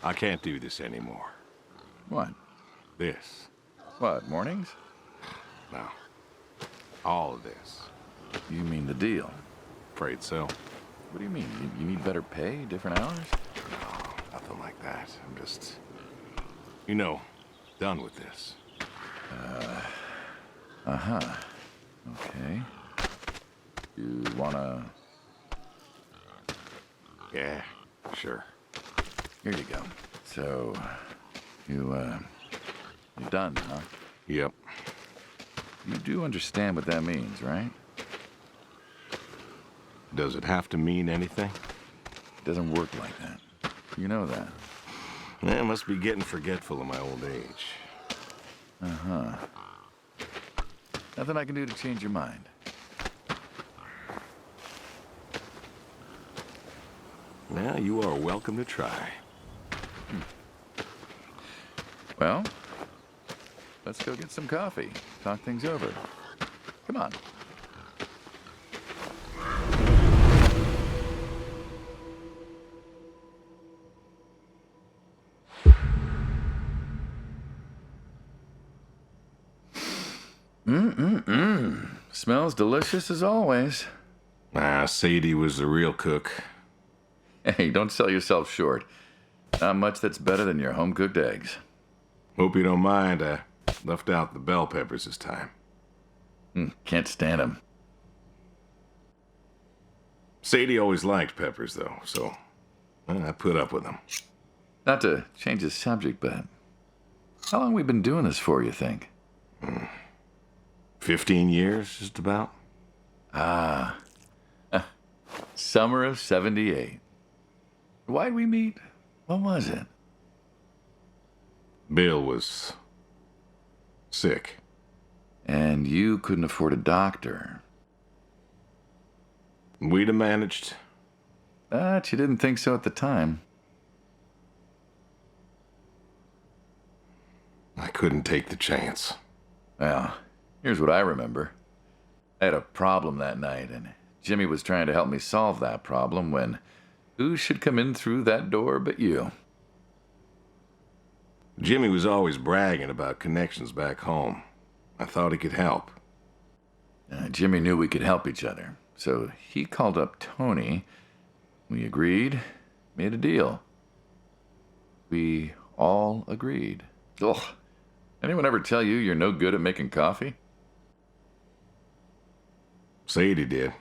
I can't do this anymore. What? This. What, mornings? No. All of this. You mean the deal? Afraid so. What do you mean? You need better pay, different hours? No, nothing like that. I'm just, you know, done with this. Uh-huh. Okay. You wanna... Yeah, sure. Here you go. So, you're done, huh? Yep. You do understand what that means, right? Does it have to mean anything? It doesn't work like that. You know that. Yeah, I must be getting forgetful in my old age. Uh-huh. Nothing I can do to change your mind. Well, you are welcome to try. Well, let's go get some coffee. Talk things over. Come on. Smells delicious as always. Ah, Sadie was the real cook. Hey, don't sell yourself short. Not much that's better than your home-cooked eggs. Hope you don't mind, I left out the bell peppers this time. Can't stand them. Sadie always liked peppers, though, so I put up with them. Not to change the subject, but how long we been doing this for, you think? 15 years, just about. Summer of 78. Why'd we meet? What was it? Bill was sick. And you couldn't afford a doctor. We'd have managed. But you didn't think so at the time. I couldn't take the chance. Well, here's what I remember. I had a problem that night, and Jimmy was trying to help me solve that problem when who should come in through that door but you? Jimmy was always bragging about connections back home. I thought he could help. Jimmy knew we could help each other, so he called up Tony. We agreed, made a deal. We all agreed. Ugh. Anyone ever tell you you're no good at making coffee? Sadie did.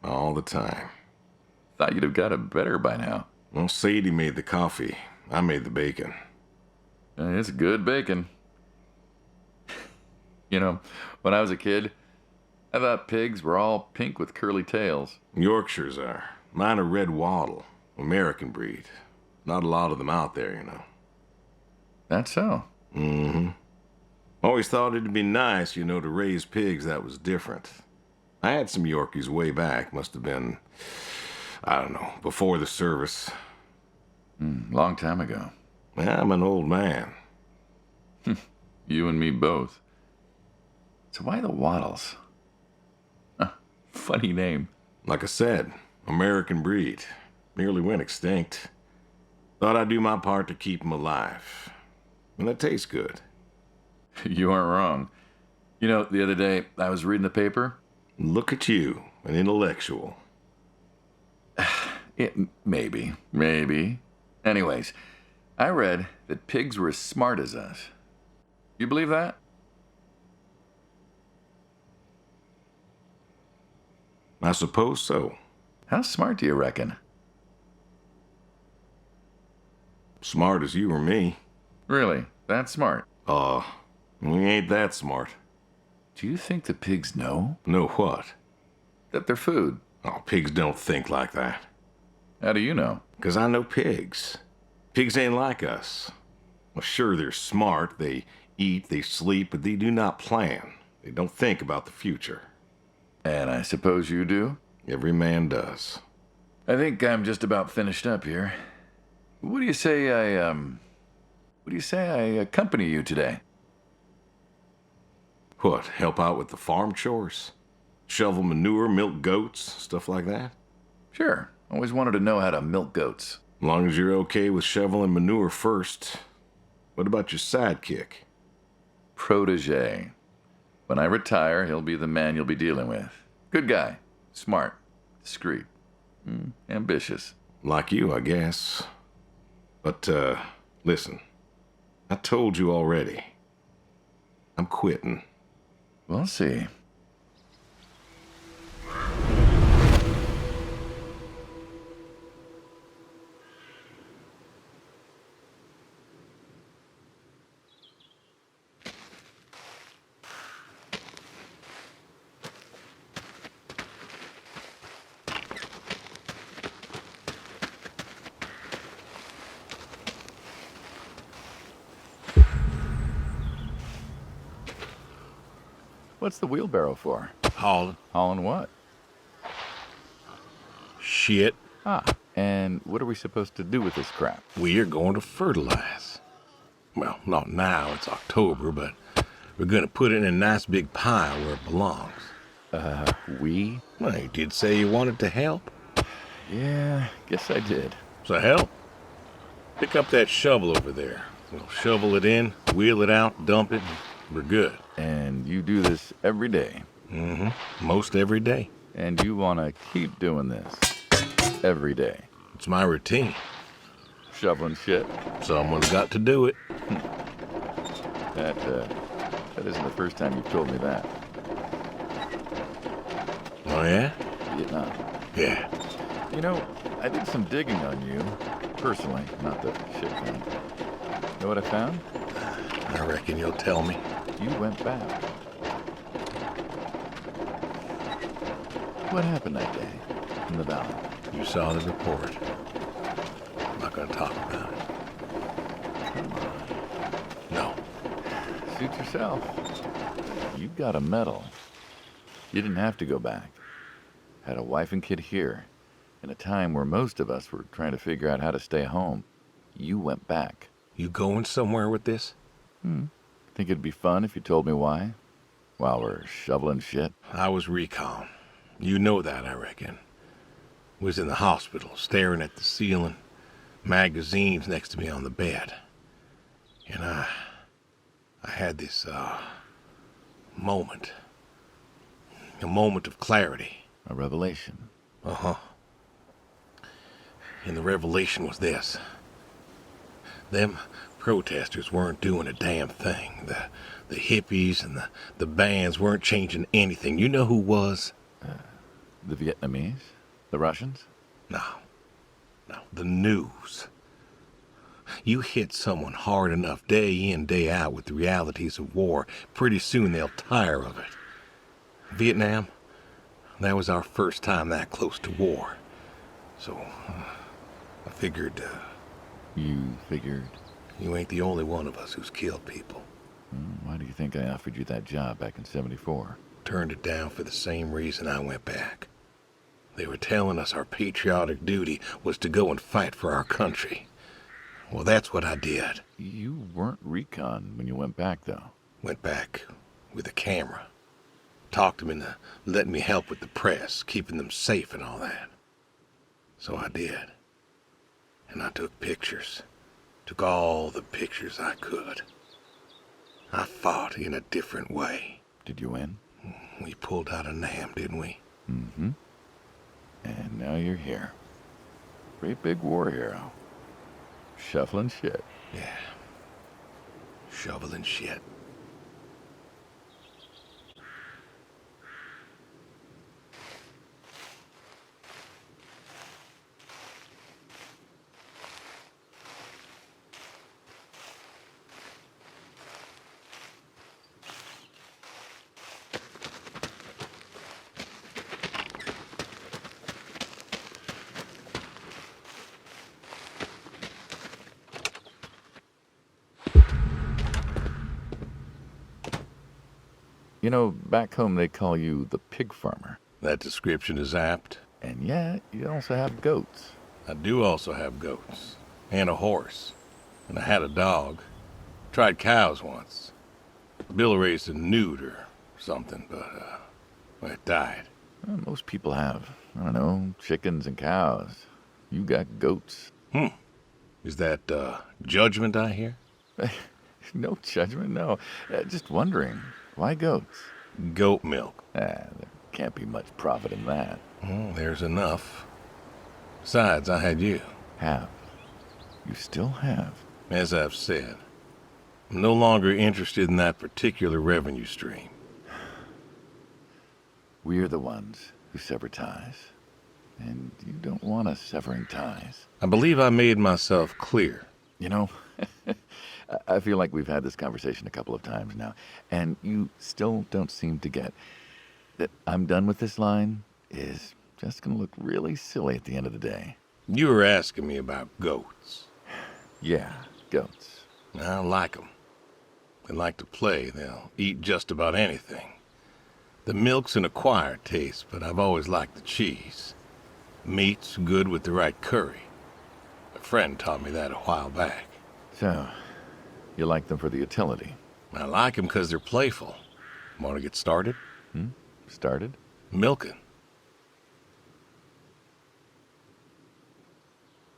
All the time. Thought you'd have got it better by now. Well, Sadie made the coffee. I made the bacon. It's good bacon. You know, when I was a kid, I thought pigs were all pink with curly tails. Yorkshires are. Mine are red wattle. American breed. Not a lot of them out there, you know. That's so. Mm-hmm. Always thought it'd be nice, you know, to raise pigs that was different. I had some Yorkies way back. Must have been, I don't know, before the service. Long time ago. I'm an old man. You and me both. So why the Waddles? Funny name. Like I said, American breed. Nearly went extinct. Thought I'd do my part to keep them alive. And that tastes good. You aren't wrong. You know, the other day, I was reading the paper. Look at you, an intellectual. Maybe. Anyways, I read that pigs were as smart as us. You believe that? I suppose so. How smart do you reckon? Smart as you or me. Really? That smart? We ain't that smart. Do you think the pigs know? Know what? That they're food. Oh, pigs don't think like that. How do you know? 'Cause I know pigs. Pigs ain't like us. Well, sure, they're smart. They eat, they sleep, but they do not plan. They don't think about the future. And I suppose you do? Every man does. I think I'm just about finished up here. What do you say I accompany you today? What, help out with the farm chores? Shovel manure, milk goats, stuff like that? Sure. Always wanted to know how to milk goats. As long as you're okay with shoveling manure first. What about your sidekick? Protege. When I retire, he'll be the man you'll be dealing with. Good guy. Smart. Discreet. Ambitious. Like you, I guess. But, listen. I told you already. I'm quitting. We'll see. What's the wheelbarrow for? Hauling. Hauling what? Shit. Ah, and what are we supposed to do with this crap? We are going to fertilize. Well, not now, it's October, but we're going to put it in a nice big pile where it belongs. We? Well, you did say you wanted to help. Yeah, guess I did. So help. Pick up that shovel over there. We'll shovel it in, wheel it out, dump it, and we're good. And you do this every day. Most every day. And you want to keep doing this every day. It's my routine. Shoveling shit. Someone's got to do it. That isn't the first time you've told me that. Oh, yeah? Vietnam. Yeah. You know, I did some digging on you, personally, not the shit kind. Know what I found? I reckon you'll tell me. You went back. What happened that day in the valley? You saw the report. I'm not going to talk about it. Come on. No. Suit yourself. You got a medal. You didn't have to go back. Had a wife and kid here. In a time where most of us were trying to figure out how to stay home. You went back. You going somewhere with this? Think it'd be fun if you told me why? While we're shoveling shit? I was recon. You know that, I reckon. Was in the hospital, staring at the ceiling, magazines next to me on the bed. And I had this, moment. A moment of clarity. A revelation. Uh-huh. And the revelation was this. Them protesters weren't doing a damn thing. The hippies and the bands weren't changing anything. You know who was? The Vietnamese? The Russians? No. The news. You hit someone hard enough day in, day out with the realities of war, pretty soon they'll tire of it. Vietnam, that was our first time that close to war. So, I figured, You figured? you ain't the only one of us who's killed people. Why do you think I offered you that job back in '74? Turned it down for the same reason I went back. They were telling us our patriotic duty was to go and fight for our country. Well, that's what I did. You weren't recon when you went back, though. Went back with a camera. Talked them into letting me help with the press, keeping them safe and all that. So I did. And I took pictures. Took all the pictures I could. I fought in a different way. Did you win? We pulled out of Nam, didn't we? Mm-hmm. And now you're here. Great big war hero. Shuffling shit. Yeah. Shoveling shit. You know, back home they call you the pig farmer. That description is apt. And yet, you also have goats. I do also have goats. And a horse. And I had a dog. Tried cows once. Bill raised a newt or something, but, well, it died. Well, most people have, I don't know, chickens and cows. You got goats. Is that, judgment I hear? No judgment, no. Just wondering, why goats? Goat milk. There can't be much profit in that. Well, there's enough. Besides, I had you. Have. You still have. As I've said, I'm no longer interested in that particular revenue stream. We're the ones who sever ties. And you don't want us severing ties. I believe I made myself clear. You know, I feel like we've had this conversation a couple of times now, and you still don't seem to get that I'm done with this line is just going to look really silly at the end of the day. You were asking me about goats. Yeah, goats. I like them. They like to play. They'll eat just about anything. The milk's an acquired taste, but I've always liked the cheese. Meat's good with the right curry. A friend taught me that a while back. So, you like them for the utility? I like them because they're playful. Want to get started? Started? Milking.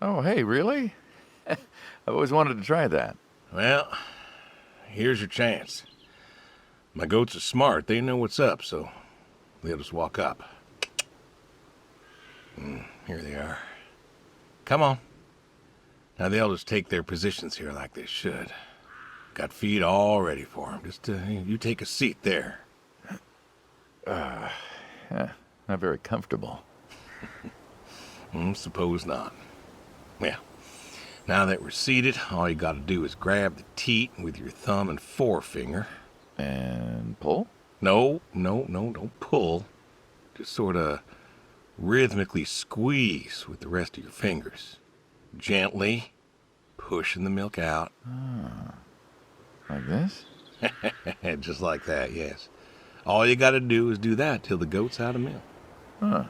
Oh, hey, really? I've always wanted to try that. Well, here's your chance. My goats are smart. They know what's up, so they'll just walk up. Here they are. Come on. Now they'll just take their positions here like they should. Got feed all ready for them. Just you take a seat there. Not very comfortable. Suppose not. Yeah. Now that we're seated, all you gotta do is grab the teat with your thumb and forefinger. And pull? No, don't pull. Just sort of rhythmically squeeze with the rest of your fingers. Gently pushing the milk out. Like this? Just like that, yes. All you gotta do is do that till the goat's out of milk. Huh.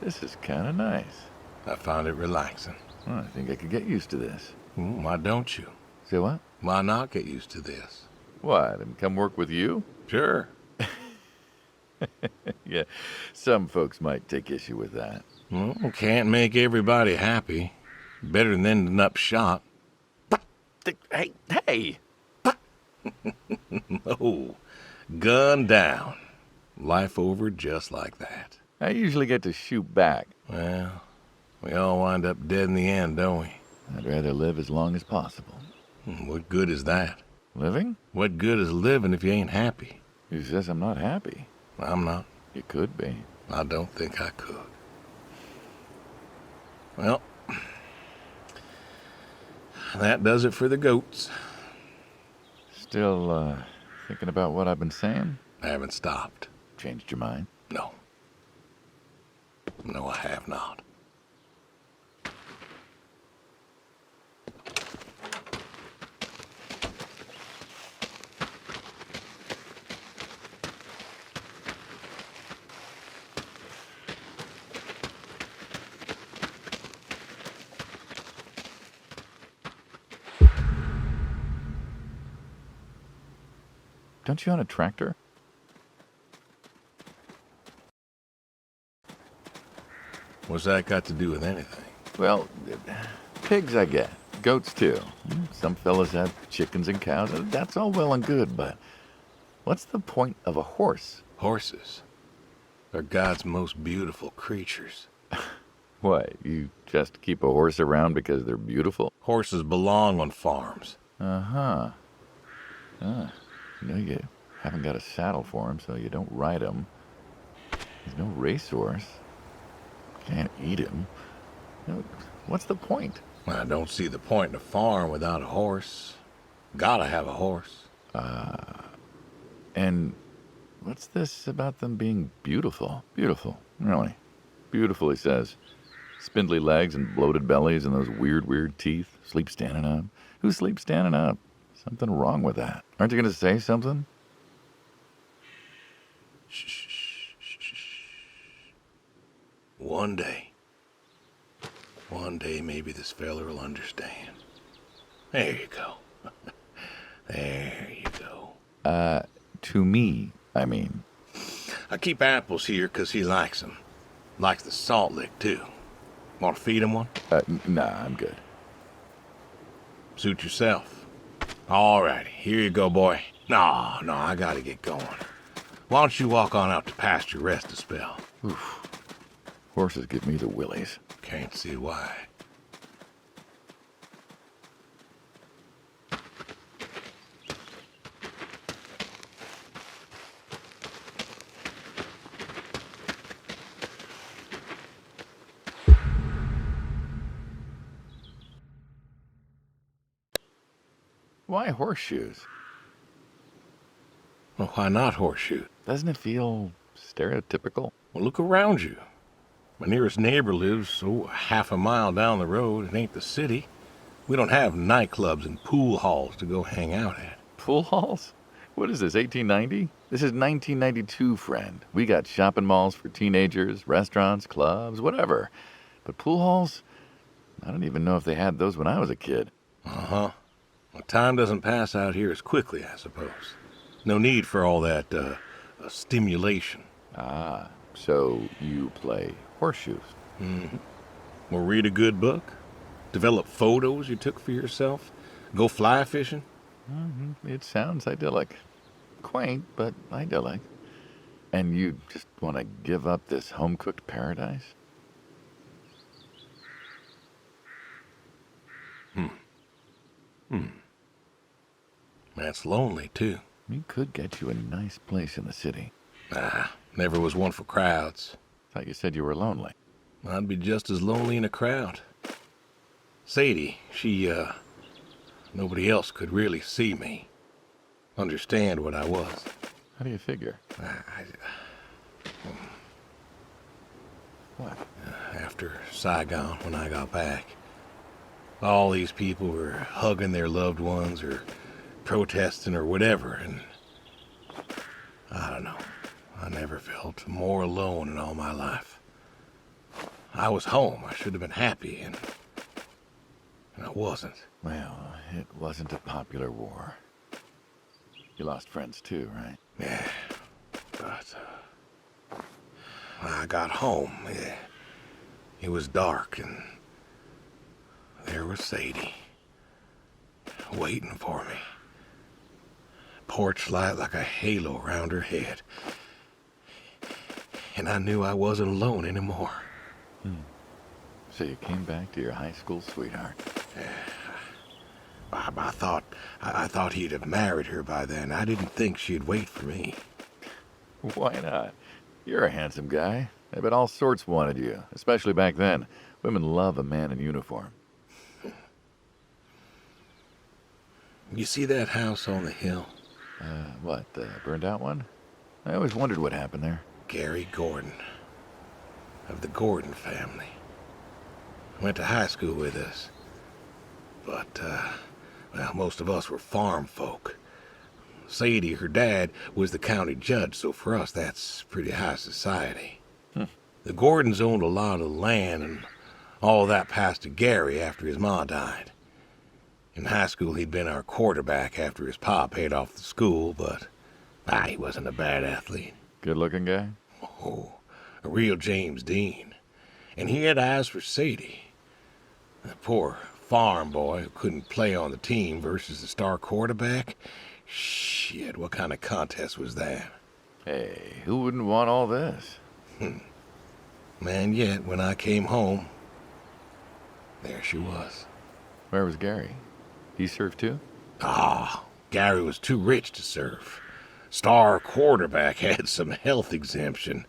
This is kind of nice. I found it relaxing. Well, I think I could get used to this. Why don't you? Say what? Why not get used to this? What, and come work with you? Sure. Yeah, some folks might take issue with that. Well, can't make everybody happy. Better than ending up shot. Hey! Oh, gun down. Life over just like that. I usually get to shoot back. Well, we all wind up dead in the end, don't we? I'd rather live as long as possible. What good is that? Living? What good is living if you ain't happy? Who says I'm not happy? I'm not. You could be. I don't think I could. Well, that does it for the goats. Still, thinking about what I've been saying? I haven't stopped. Changed your mind? No. No, I have not. Don't you own a tractor? What's that got to do with anything? Well, pigs I get. Goats too. Some fellas have chickens and cows. That's all well and good, but what's the point of a horse? Horses are God's most beautiful creatures. What, you just keep a horse around because they're beautiful? Horses belong on farms. Uh-huh. You haven't got a saddle for him, so you don't ride him. He's no racehorse. Can't eat him. What's the point? I don't see the point in a farm without a horse. Gotta have a horse. And what's this about them being beautiful? Beautiful, really. Beautiful, he says. Spindly legs and bloated bellies and those weird teeth. Sleep standing up. Who sleeps standing up? Something wrong with that. Aren't you going to say something? Shh. One day maybe this feller will understand. There you go. There you go. To me, I mean. I keep apples here 'cause he likes them. Likes the salt lick, too. Want to feed him one? Nah, I'm good. Suit yourself. All righty, here you go, boy. No, I gotta get going. Why don't you walk on out to pasture, rest a spell? Oof. Horses give me the willies. Can't see why. Why horseshoes? Well, why not horseshoe? Doesn't it feel stereotypical? Well, look around you. My nearest neighbor lives, half a mile down the road. It ain't the city. We don't have nightclubs and pool halls to go hang out at. Pool halls? What is this, 1890? This is 1992, friend. We got shopping malls for teenagers, restaurants, clubs, whatever. But pool halls? I don't even know if they had those when I was a kid. Uh-huh. Well, time doesn't pass out here as quickly, I suppose. No need for all that, stimulation. Ah, so you play horseshoes. Mm-hmm. Or read a good book? Develop photos you took for yourself? Go fly fishing? It sounds idyllic. Quaint, but idyllic. And you just want to give up this home-cooked paradise? That's lonely, too. We could get you a nice place in the city. Never was one for crowds. Thought you said you were lonely. I'd be just as lonely in a crowd. Sadie, nobody else could really see me. Understand what I was. How do you figure? What? After Saigon, when I got back, all these people were hugging their loved ones or protesting or whatever, and I don't know. I never felt more alone in all my life. I was home. I should have been happy, and I wasn't. Well, it wasn't a popular war. You lost friends too, right? Yeah, but I got home. It was dark, and there was Sadie, waiting for me. Porch light like a halo around her head. And I knew I wasn't alone anymore. So you came back to your high school sweetheart. I thought he'd have married her by then. I didn't think she'd wait for me. Why not? You're a handsome guy. I bet all sorts wanted you, especially back then. Women love a man in uniform. You see that house on the hill? What, the burned out one? I always wondered what happened there. Gary Gordon, of the Gordon family. Went to high school with us. But, most of us were farm folk. Sadie, her dad, was the county judge, so for us that's pretty high society. The Gordons owned a lot of land, and all that passed to Gary after his ma died. In high school, he'd been our quarterback after his pa paid off the school, but he wasn't a bad athlete. Good-looking guy? Oh, a real James Dean. And he had eyes for Sadie. The poor farm boy who couldn't play on the team versus the star quarterback. Shit, what kind of contest was that? Hey, who wouldn't want all this? And yet, when I came home, there she was. Where was Gary? He served too? Gary was too rich to serve. Star quarterback had some health exemption.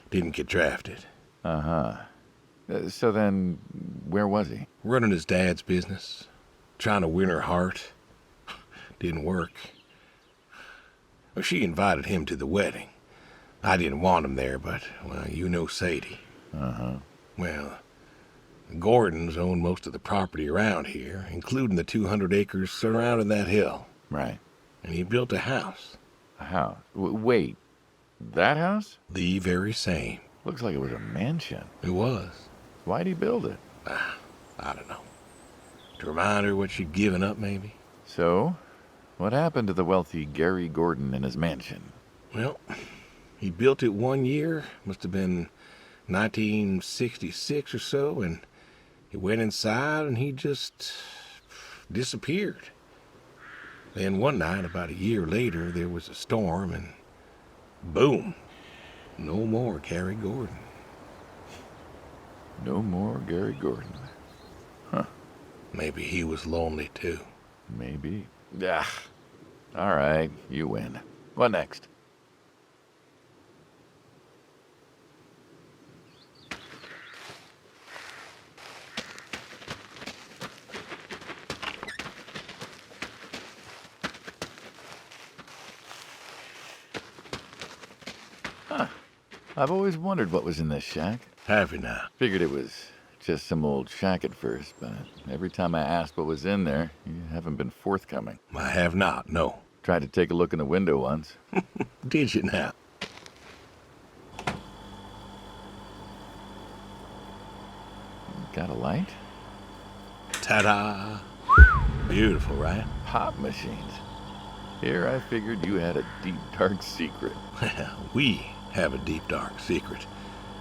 Didn't get drafted. Uh-huh. So then, where was he? Running his dad's business. Trying to win her heart. Didn't work. Well, she invited him to the wedding. I didn't want him there, but, you know Sadie. Uh-huh. Well, the Gordons own most of the property around here, including the 200 acres surrounding that hill. Right. And he built a house. A house? Wait, that house? The very same. Looks like it was a mansion. It was. Why'd he build it? I don't know. To remind her what she'd given up, maybe? So, what happened to the wealthy Gary Gordon in his mansion? Well, he built it one year, must have been 1966 or so, and He went inside and he just disappeared. Then one night, about a year later, there was a storm and boom, no more Gary Gordon. No more Gary Gordon. Huh. Maybe he was lonely too. Maybe. Yeah. All right, you win. What next? Huh. I've always wondered what was in this shack. Have you now? Figured it was just some old shack at first, but every time I asked what was in there, you haven't been forthcoming. I have not, no. Tried to take a look in the window once. Did you now? Got a light? Ta-da! Beautiful, right? Pop machines. Here I figured you had a deep, dark secret. We have a deep, dark secret.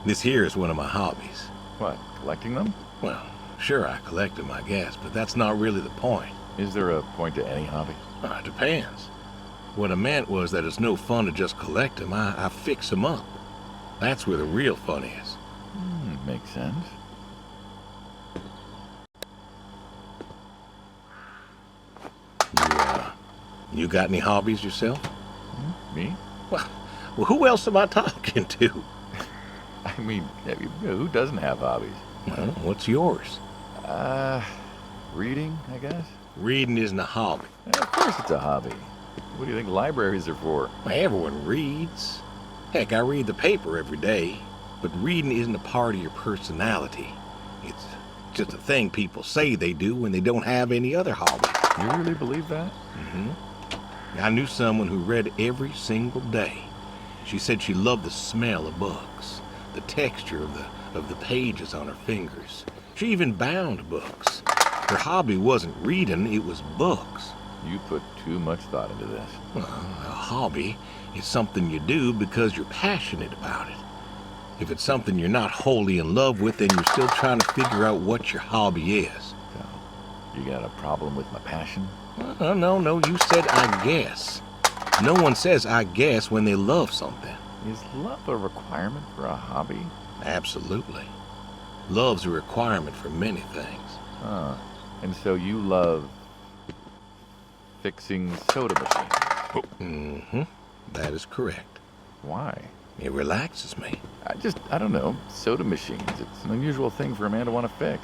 This here is one of my hobbies. What, collecting them? Well, sure, I collect them, I guess, but that's not really the point. Is there a point to any hobby? It depends. What I meant was that it's no fun to just collect them. I fix them up. That's where the real fun is. Makes sense. You got any hobbies yourself? Me? Well, who else am I talking to? I mean, who doesn't have hobbies? Well, what's yours? Reading, I guess? Reading isn't a hobby. Of course it's a hobby. What do you think libraries are for? Well, everyone reads. Heck, I read the paper every day. But reading isn't a part of your personality. It's just a thing people say they do when they don't have any other hobby. You really believe that? Mm-hmm. I knew someone who read every single day. She said she loved the smell of books, the texture of the pages on her fingers. She even bound books. Her hobby wasn't reading, it was books. You put too much thought into this. Well, a hobby is something you do because you're passionate about it. If it's something you're not wholly in love with, then you're still trying to figure out what your hobby is. So, you got a problem with my passion? No, you said I guess. No one says I guess when they love something. Is love a requirement for a hobby? Absolutely. Love's a requirement for many things. And so you love fixing soda machines? Mm-hmm. That is correct. Why? It relaxes me. I don't know. Soda machines. It's an unusual thing for a man to want to fix.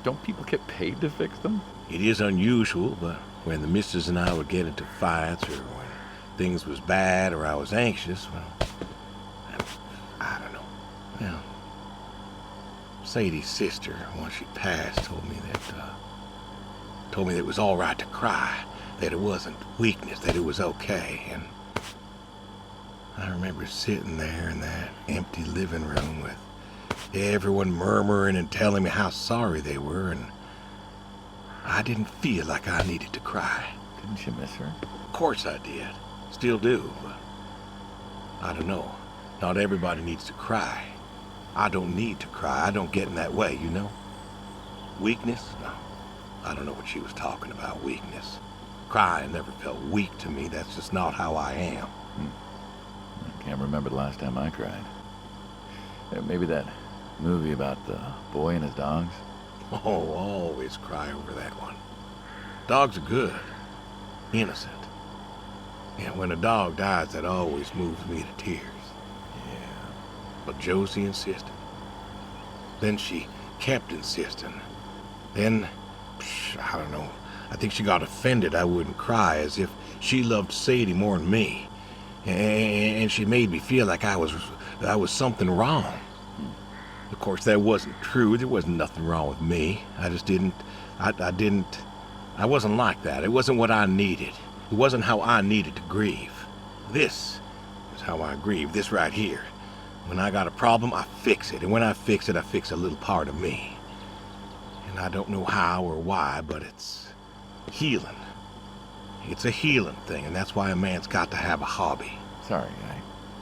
Don't people get paid to fix them? It is unusual, but when the missus and I would get into fights or when things was bad or I was anxious, well, I don't know. Well, Sadie's sister, once she passed, told me that it was all right to cry, that it wasn't weakness, that it was okay, and I remember sitting there in that empty living room with everyone murmuring and telling me how sorry they were, and I didn't feel like I needed to cry. Didn't you miss her? Of course I did. Still do, but I don't know. Not everybody needs to cry. I don't need to cry. I don't get in that way, you know? Weakness? No. I don't know what she was talking about, weakness. Crying never felt weak to me. That's just not how I am. I can't remember the last time I cried. Maybe that movie about the boy and his dogs. Oh, always cry over that one. Dogs are good. Innocent. And when a dog dies, that always moves me to tears. Yeah. But Josie insisted. Then she kept insisting. Then, I don't know, I think she got offended I wouldn't cry, as if she loved Sadie more than me. And she made me feel like I was something wrong. Of course, that wasn't true. There wasn't nothing wrong with me. I just didn't, I wasn't like that. It wasn't what I needed. It wasn't how I needed to grieve. This is how I grieve, this right here. When I got a problem, I fix it. And when I fix it, I fix a little part of me. And I don't know how or why, but it's healing. It's a healing thing, and that's why a man's got to have a hobby. Sorry,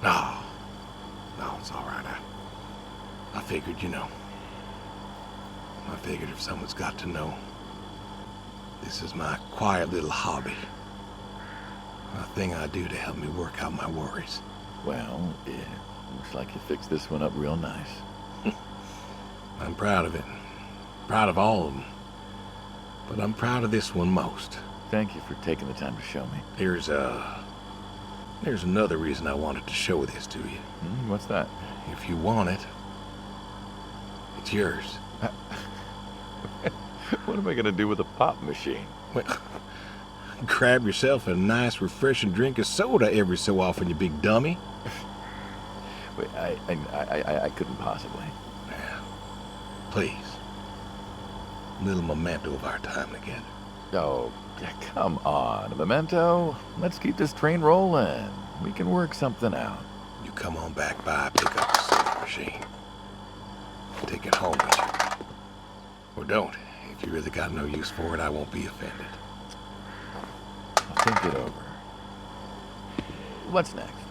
No, it's all right. I figured, you know. I figured if someone's got to know, this is my quiet little hobby. A thing I do to help me work out my worries. Well, yeah, looks like you fixed this one up real nice. I'm proud of it. Proud of all of them. But I'm proud of this one most. Thank you for taking the time to show me. There's another reason I wanted to show this to you. What's that? If you want it, it's yours. What am I gonna do with a pop machine? Well, grab yourself a nice, refreshing drink of soda every so often, you big dummy. Wait, I couldn't possibly. Now, please. A little memento of our time together. Oh, yeah, come on, a memento. Let's keep this train rolling. We can work something out. You come on back by, pick up the soda machine. Take it home with you. Or don't. If you really got no use for it, I won't be offended. I'll think it over. What's next?